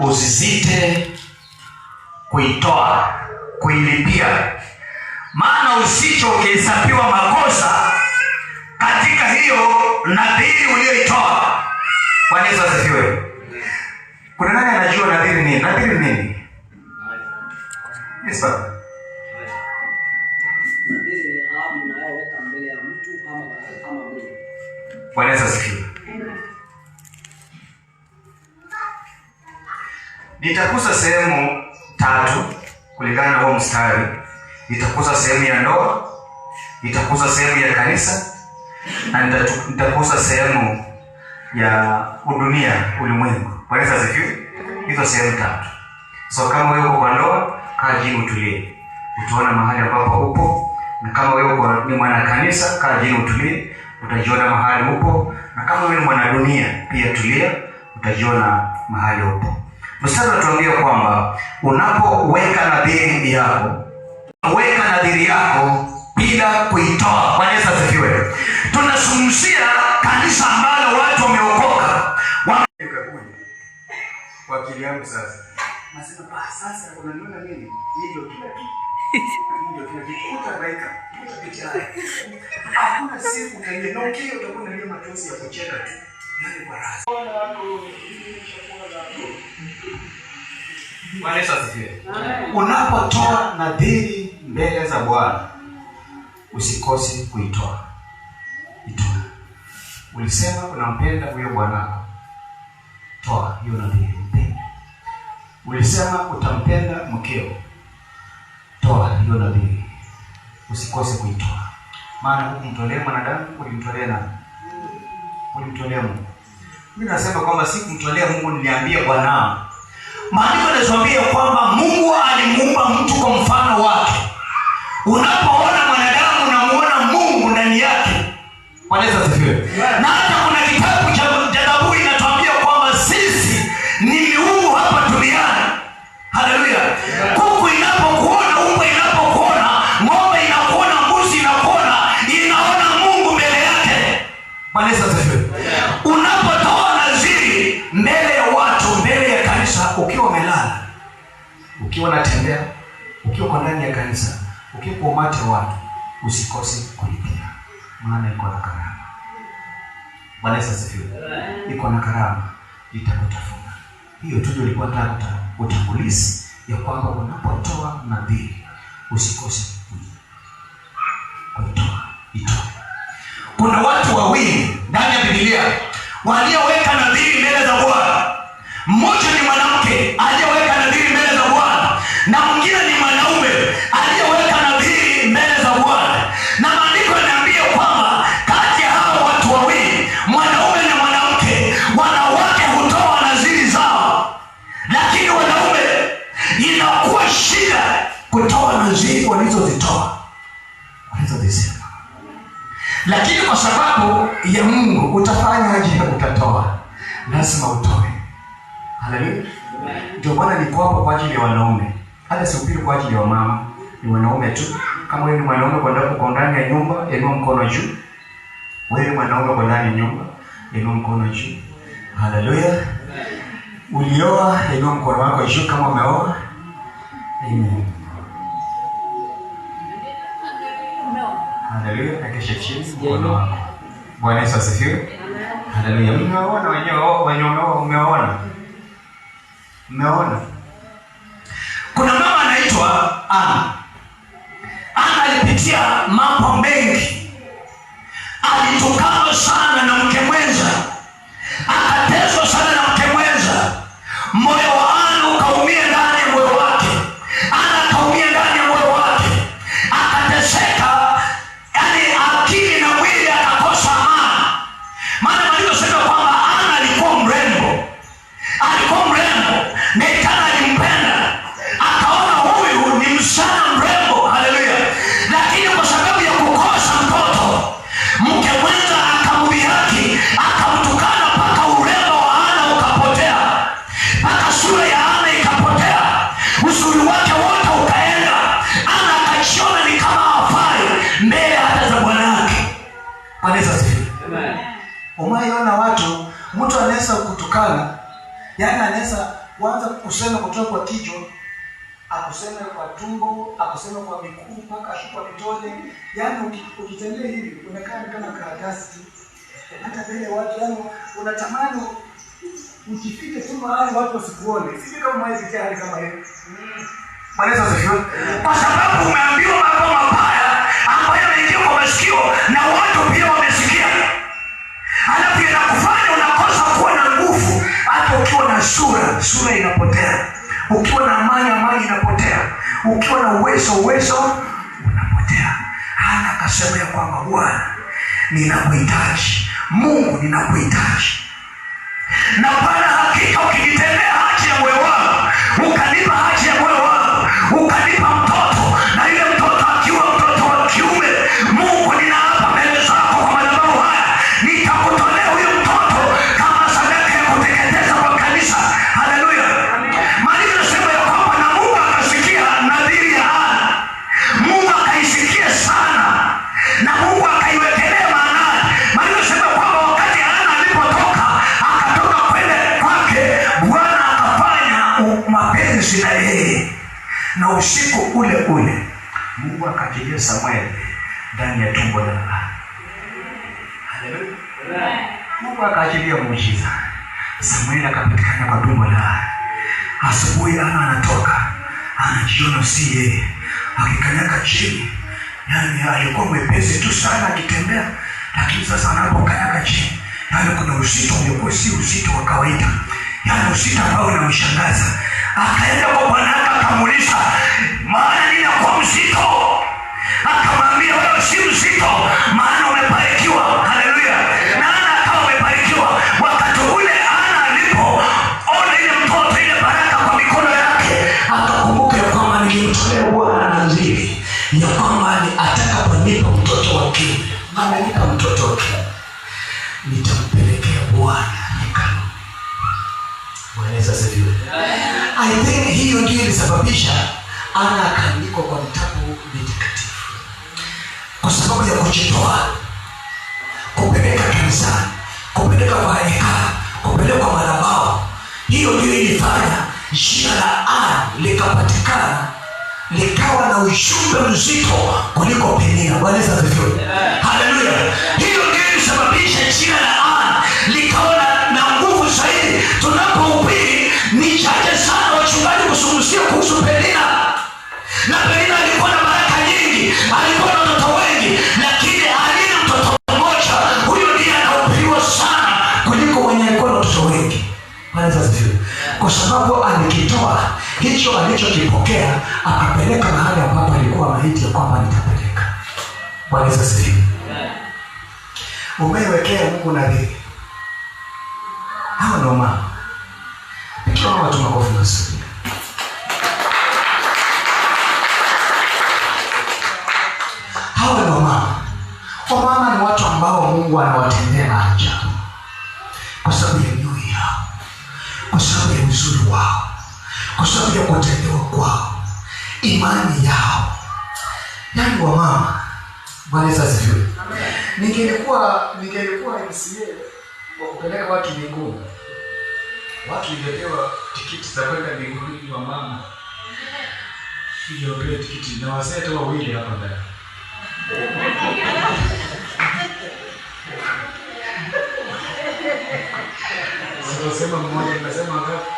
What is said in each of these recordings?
usisite kuitoa, kuilipia. Maana usije ukihesabiwa makosa katika hiyo nadhiri uliyoitoa. Bwana Yesu asifiwe. Kuna nani anajua nadhiri nini? Nadhiri nini? Yes, sir. Nadhiri ni ahadi unayoweka mbele ya mtu ama Mungu. Bwana Yesu asifiwe. Nitakuza sehemu 3 kulingana na huo mstari. Nitakuza sehemu ya ndoa, nitakuza sehemu ya kanisa, na nitakuza sehemu ya dunia, ulimwengu. Bwana Yesu asifiwe. Hizo sehemu 3. So kama wewe uko kwa ndoa, kaa chini utulie. Utaona mahali ambapo upo. Na kama wewe ni mwana kanisa, kaa chini utulie. Utajiona mahali upo. Na kama wewe ni mwana dunia, pia tulia, utajiona mahali upo. Mstari unatuambia kwamba unapoweka nadhiri yako, weka nadhiri yako bila kuitoa. Bwana Yesu asifiwe. Tunazungumzia kanisa ambalo watu wameokoka. Kwa akili yangu sasa. Nasema sasa unaniona mimi? Ndio kila kitu. Ndio kila kitu. Utabaika. Utapitia. Hakuna siku utaniona utakuwa unalia machozi ya kucheka tu. Yaani kwa raha. Bwana Yesu asifiwe. Unapotoa nadhiri mbele za Bwana, usikose kuitoa. Itoa. Ulisema unampenda huyo bwanako. Toa hiyo nadhiri. Ulisema utampenda mkeo. Toa hiyo nadhiri. Usikose kuitoa. Maana hukumtolea mwanadamu, ulimtolea nani? Ulimtolea Mungu. Mimi nasema kwamba si kumtolea Mungu, niliambia Bwana. Maandiko yanatuambia kwamba Mungu alimuumba mtu kwa mfano wake. Unapoona mwanadamu unamuona Mungu ndani yake. Bwana Yesu asifiwe. Na hata kuna kitabu cha Zaburi kinatuambia kwamba sisi ni miungu hapa duniani. Haleluya. Kuku inapokuona, mbwa inapokuona, ng'ombe inakuona, mbuzi inakuona, inaona Mungu mbele yake. Bwana Yesu asifiwe. Unapotoa nadhiri mbele ya watu, mbele ya kanisa, ukiwa umelala, ukiwa unatembea, ukiwa ndani ya kanisa, ukiwa kwa umati wa watu, usikose kulipia. Maana iko na karama. Bwana Yesu asifiwe. Iko na karama itakutafuna. Hiyo tu ndio ilikuwa nataka utangulizi ya kwamba unapotoa nadhiri usikose kuitoa. Itoa. Kuna watu wawili ndani ya Biblia walioweka nadhiri mbele za Bwana. Mmoja ni mwanamke aliyeweka nadhiri mbele za Bwana, na mwingine ni mwanaume aliyeweka nadhiri mbele za Bwana. Na maandiko yanaambia kwamba kati ya hao watu wawili, mwanaume na mwanamke, wanawake hutoa nadhiri zao, lakini wanaume inakuwa shida kutoa nadhiri walizozitoa, walizozisema. Lakini kwa sababu ya Mungu utafanya aje? Utatoa, lazima utoe. Haleluya. Ndio Bwana niko hapa kwa ajili ya wanaume. Hata sihubiri kwa ajili ya wamama, ni wanaume tu. Kama wewe ni mwanaume kwa ndani ya nyumba, inua mkono juu. Wewe ni mwanaume kwa ndani ya nyumba, inua mkono juu. Haleluya. Ulioa, inua mkono wako juu kama umeoa. Amen. Haleluya. Nakesha chini mkono wako. Bwana Yesu asifiwe. Haleluya. Mmeona wenyewe umeona? Umeona? Kuna mama anaitwa Ana. Ana alipitia mambo mengi. Alitukana sana na mke mwenza. Akateswa sana na mke mwenza. Moyo wa Ana ukaumia ndani ya moyo wake. Ana akaumia ndani ya moyo wake. Akateseka, yaani akili na mwili akakosa amani. Maana maandiko yanasema kwamba Ana alikuwa mrembo. Alikuwa mrembo. Na Kana alimpenda. Akaona huyu ni msichana mrembo. Haleluya. Lakini kwa sababu ya kukosa mtoto, mke mwenza akamdhihaki, akamtukana mpaka urembo wa Ana ukapotea. Mpaka sura ya Ana ikapotea. Uzuri wake wote ukaenda. Ana akajiona ni kama hafai mbele hata za bwana wake. Bwana Yesu asifiwe. Amen. Umeona watu, mtu anaweza kutukana, yaani anaweza kuanza kusema kutoka kwa kichwa, akuseme kwa tumbo, akuseme kwa miguu mpaka kwa vitole. Yaani ukitembea hivi unakaa kama karatasi. Hata vile watu yani unatamani ukifike tu mahali watu wasikuone. Sisi kama mwaisikia hali kama hiyo. Maneno zifio. Kwa sababu umeambiwa mambo mabaya ambayo yanaingia kwa masikio na watu pia wamesikia. Halafu inakufanya unakosa kuwa na nguvu. Hata ukiwa na sura inapotea. Ukiwa na amani inapotea. Ukiwa na uwezo unapotea. Hana akasema ya kwamba Bwana, ninakuhitaji. Mungu, ninakuhitaji. Na Bwana, hakika ukinitendea haja ya moyo wangu, ukanipa haja ya moyo wangu, ukanipa mtoto, na ile mtoto akiwa mtoto wa kiume, Mungu, ninaapa mbele zako kwa madhabahu haya, nitakutolea huyo mtoto kama sadaka ya kuteketeza kwa kanisa. Haleluya. Maana nasema ya kwamba na Mungu akasikia nadhiri ya Hana. Mungu akaisikia sana. Na Mungu akaiwekelea maana. Maana nasema kwamba wakati Hana alipotoka, akatoka kwenda kwake, Bwana akafanya mapenzi na yeye. Na usiku ule ule Mungu akajilia Samueli ndani ya tumbo la Hana. Haleluya. Mungu akajilia muujiza. Samueli akapatikana kwa tumbo la Hana. Asubuhi Hana anatoka, anajiona si yeye, akikanyaga chini. Yaani alikuwa mwepesi tu sana akitembea, lakini sasa anapokanyaga chini, yaani kuna uzito uliokuwa si uzito wa kawaida. Yaani uzito ambao unamshangaza. Akaenda kwa Bwana akamuuliza, maana ninakuwa mzito? Akamwambia, wewe si mzito, maana umebarikiwa. Haleluya. Na Hana akawa umebarikiwa. Wakati ule Hana alipoona ile mtoto, ile baraka kwa mikono yake, akakumbuka ya kwamba nilimtolea Bwana nadhiri ya kwamba atakaponipa mtoto wa kiume, amenipa mtoto wa kiume, nitampelekea Bwana hekalu. Bwana asifiwe. I think hiyo ndio ilisababisha Hana akaandikwa kwa vitabu vitakatifu, kwa sababu ya kujitoa, kupeleka kanisani, kupeleka kwa hekalu, kupeleka kwa madhabahu. Hiyo ndio ilifanya jina la Hana likapatikana, likawa na ujumbe mzito kuliko Penina. Bwana asifiwe. Haleluya. Hiyo ndio ilisababisha jina la Hana likawa na nguvu zaidi. Tunapohubiri ni chache sana wachungaji kuzungumzia kuhusu Penina. Na Penina alikuwa na baraka nyingi, alikuwa na watoto wengi, lakini alina mtoto mmoja. Huyo ndiye anahubiriwa sana kuliko wenye alikuwa na watoto wengi. Bwana asifiwe. Kwa sababu alikitoa hicho alichokipokea, akapeleka mahali ambapo alikuwa maiti ya kwamba nitapeleka. Bwana asifiwe. Umewekea Mungu nadhiri. Hao ndio mama. Pikiwa watu makofi mazuri. Hao ndio mama. Wamama ni watu ambao Mungu anawatendea maajabu kwa sababu ya mioyo yao, kwa sababu ya uzuri wao, kwa sababu ya kutendewa kwao, imani yao. Yaani wamama, Bwana asifiwe. Ningelikuwa MCA wa kupeleka watu mbinguni, watu ningepewa tikiti za kwenda mbinguni wa mama. Ningepewa tikiti na wazee tu wawili hapa ndani. Sema mmoja, nasema ngapi?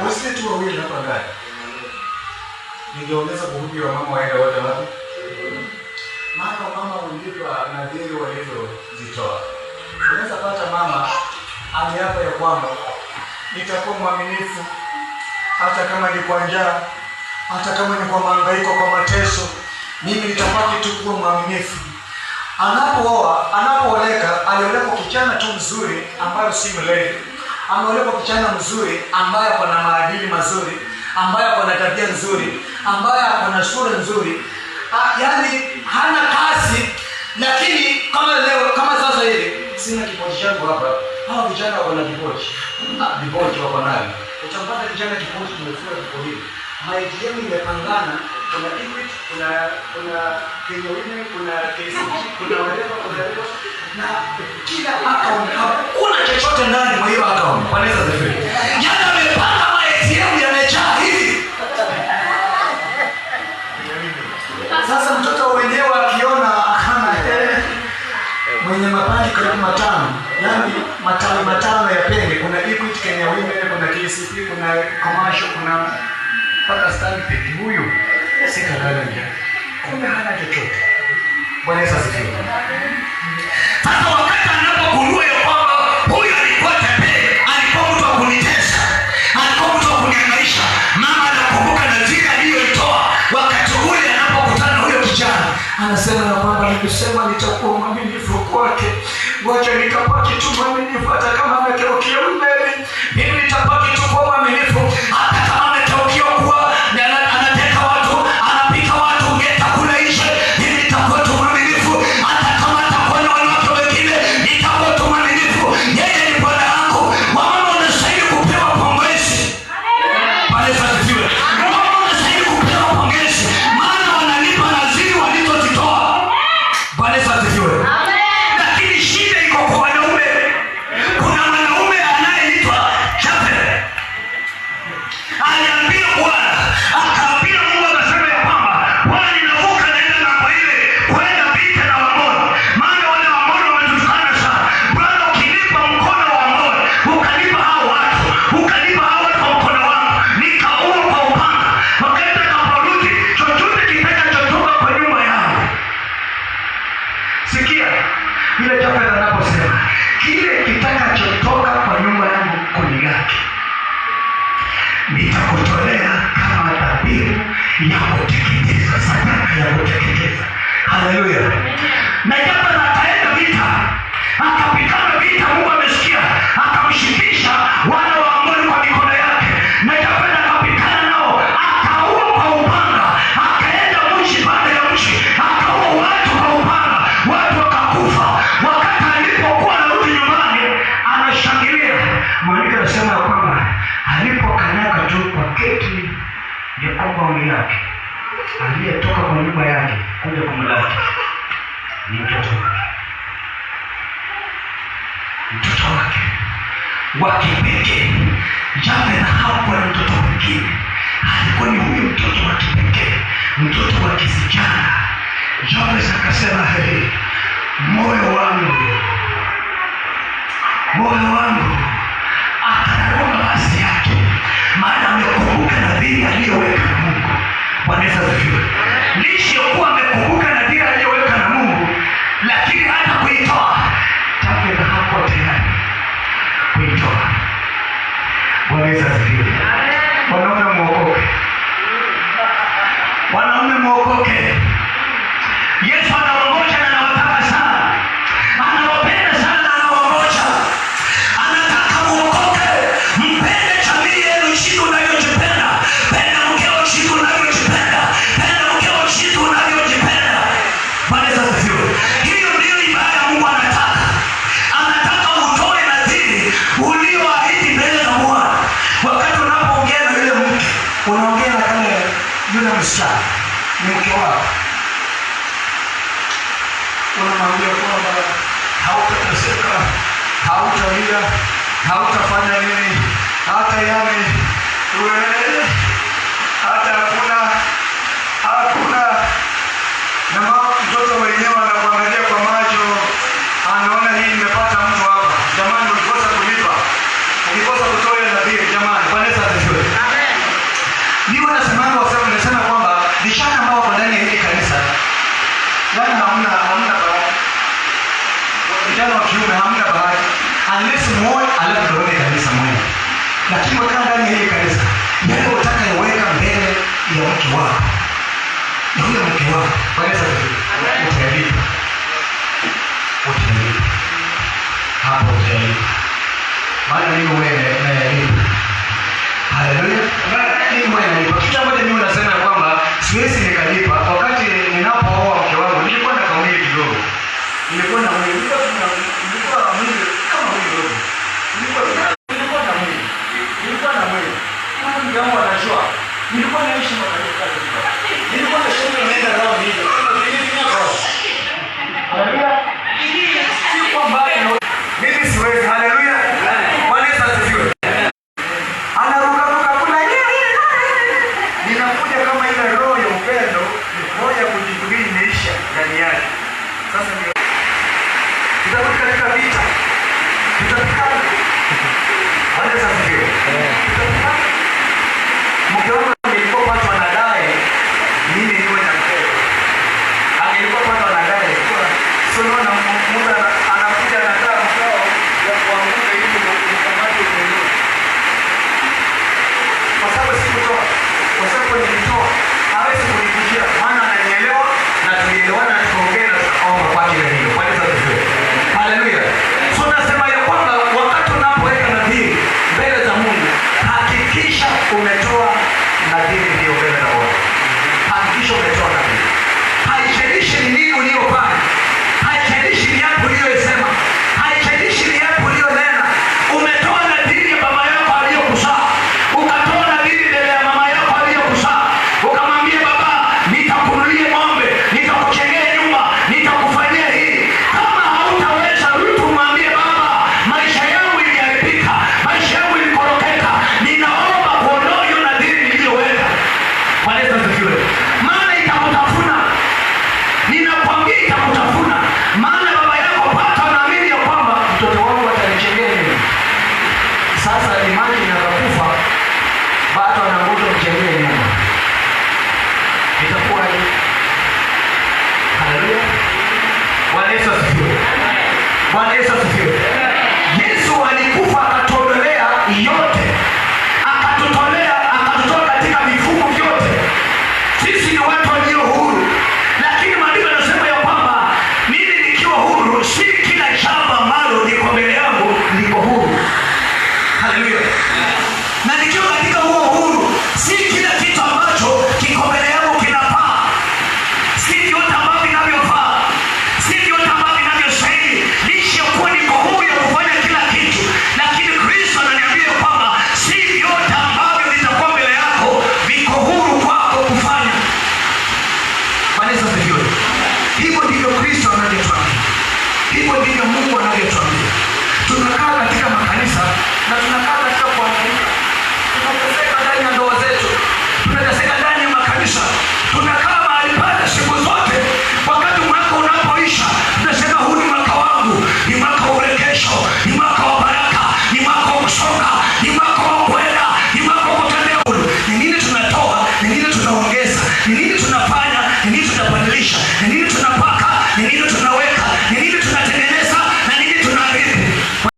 Wazee tu wawili hapa ndani. Ningeongeza kuhubiri wa mama waende wote wapi? Maana mama ndivyo nadhiri walivyozitoa. Unaweza pata mama aliapa ya kwamba nitakuwa mwaminifu hata kama ni kwa njaa, hata kama ni kwa mahangaiko, kwa mateso, mimi nitabaki tu kuwa mwaminifu. Anapooleka, alioleka kijana tu mzuri ambaye si mlevi. Ameoleka kijana mzuri ambaye ako na maadili mazuri, ambaye ako na tabia nzuri, ambaye ako na sura nzuri. Yaani hana kazi, lakini kama sasa hivi sina kipochi changu hapa. Hao vijana wako na kipochi. Vipochi wako nayo. Utampata kijana kipochi kimefunga kipo hivi. Maiti yenu imepangana, kuna Equity, kuna Kenya Women, kuna KCB, kuna whatever, na kila account kuna chochote ndani kwa hiyo account. Bwana Yesu asifiwe. Yaani amepanga ATM yamejaa hivi. Sasa mtoto wenyewe akiona akana mwenye mapaji karibu matano, yaani matano ya pende, kuna Equity, Kenya Women, kuna KCP, kuna Commercial, kuna mpaka Stanbic. Huyu sikagalaja, kumbe hana chochote. Bwana Yesu asifiwe. Sasa wakati anapogundua ya kwamba huyu alikuwa tapeli, alikuwa mtu wa kunitesa, alikuwa mtu wa kunihangaisha, mama anakumbuka nadhiri aliyoitoa wakati ule anapokutana huyo kijana. Anasema ya kwamba nimesema nitakuwa mwaminifu kwake, wacha nikapaki tu mwaminifu, hata kama ametokea mbele, mimi nitapaki tu kwa mwaminifu, hata kama ametokea kuwa anateka watu, anapika watu, ngeta kula ishe, mimi nitakuwa tu mwaminifu, hata kama atakuwa na wanawake wengine, nitakuwa tu mwaminifu. Yeye ni Bwana yangu. Wamama wanastahili kupewa pongezi. Bwana Yesu asifiwe. Wamama wanastahili kupewa pongezi, maana wanalipa nadhiri walizozitoa. Bwana Yesu asifiwe. Lakini shida iko kwa wanaume. Kuna mwanaume anayeitwa Jafet. Aliambia Bwana, akaambia Mungu, akasema ya kwamba Bwana, ninavuka naenda ng'ambo ile kwenda vita na Waamoni, maana wale Waamoni wametutukana sana. Bwana, ukinipa mkono wa Waamoni, ukanipa hao watu, ukanipa hao watu kwa mkono wangu, nikaua kwa upanga, wakaenda kaporudi, chochote kitakachotoka kwa nyumba yangu. Sikia ile Jafet anaposema, kile kitakachotoka kwa nyumba yangu kuni yake, nitakutolea kama dhabihu ya kuteketeza, sadaka ya kuteketeza. Haleluya. Na Jafet akaenda vita, akapigana vita. Mungu amesikia, akamshikisha wana wa Amoni kwa mikono yake, na Jafet akapigana nao, akaua kwa upanga, akaenda mji baada ya mji, akaua watu kwa upanga, watu wakakufa. Wakati alipokuwa anarudi nyumbani, anashangilia. Maandiko yanasema ya kwamba alipokanyaga tu kwa keti ya compound yake, aliyetoka kwa nyumba yake kuja kumlaki ni mtoto wake. Mtoto wake wa kipekee. Jafet hakuwa na mtoto mwingine, alikuwa ni huyu mtoto wa kipekee, mtoto wa kijana. Jafet akasema, moyo wangu atararua basi yake, maana amekumbuka nadhiri aliyoweka na Mungu. Bwana Yesu asifiwe. Licha kuwa amekumbuka nadhiri aliyoweka na Mungu, lakini hata kuitoa Jafet hakuwa tayari kuitoa. Bwana Yesu asifiwe. Wanaume mwokoke, wanaume mwokoke. Yesu anaongoza na anawataka sana, anawapenda sana na anaongoza. Anataka muokoke, mpende jamii yenu jinsi unavyojipenda, penda mkeo jinsi unavyojipenda, penda mkeo jinsi unavyojipenda. Bwana Yesu asifiwe. Hiyo ndio ibada Mungu anataka. Anataka utoe nadhiri ulioahidi mbele za Bwana. Wakati unapoongea na yule mke, unaongea na kama yule msichana ni mke wako, unamwambia kwamba hautateseka, hautalia, hautafanya nini, hata yame wewe, hata hakuna na mtoto wenyewe anakuangalia kwa macho, anaona hii nimepata mtu hapa. Jamani, ukikosa kulipa, ukikosa kutoa nadhiri, jamani. Bwana Yesu asifiwe. Amen. Niwe nasemanga wasema, nasema kwamba vijana ambao wako ndani ya hili kanisa, yaani hamna bahati. Vijana wa kiume hamna bahati, unless mmoja alafu ndio kanisa moja. Lakini wakaa ndani ya hili kanisa, yale utaka yaweka mbele ya mke wako, na huyo mke wako, Bwana Yesu asifiwe, utayalipa hapo, utayalipa. Maana mimi wewe nayalipa. Haleluya. Mimi wewe nayalipa. Kitu ambacho mimi nasema kwamba siwezi nikalipa. Wakati ninapooa mke wangu, nilikuwa na kauli kidogo, nilikuwa na mwili kama mwili kidogo, nilikuwa na mwili kama mjambo anajua, nilikuwa naishi makanisa, nilikuwa na shule naenda nao hivi. Haleluya. Si kwamba mimi siwezi. Haleluya. Bwana Yesu asifiwe. Bwana Yesu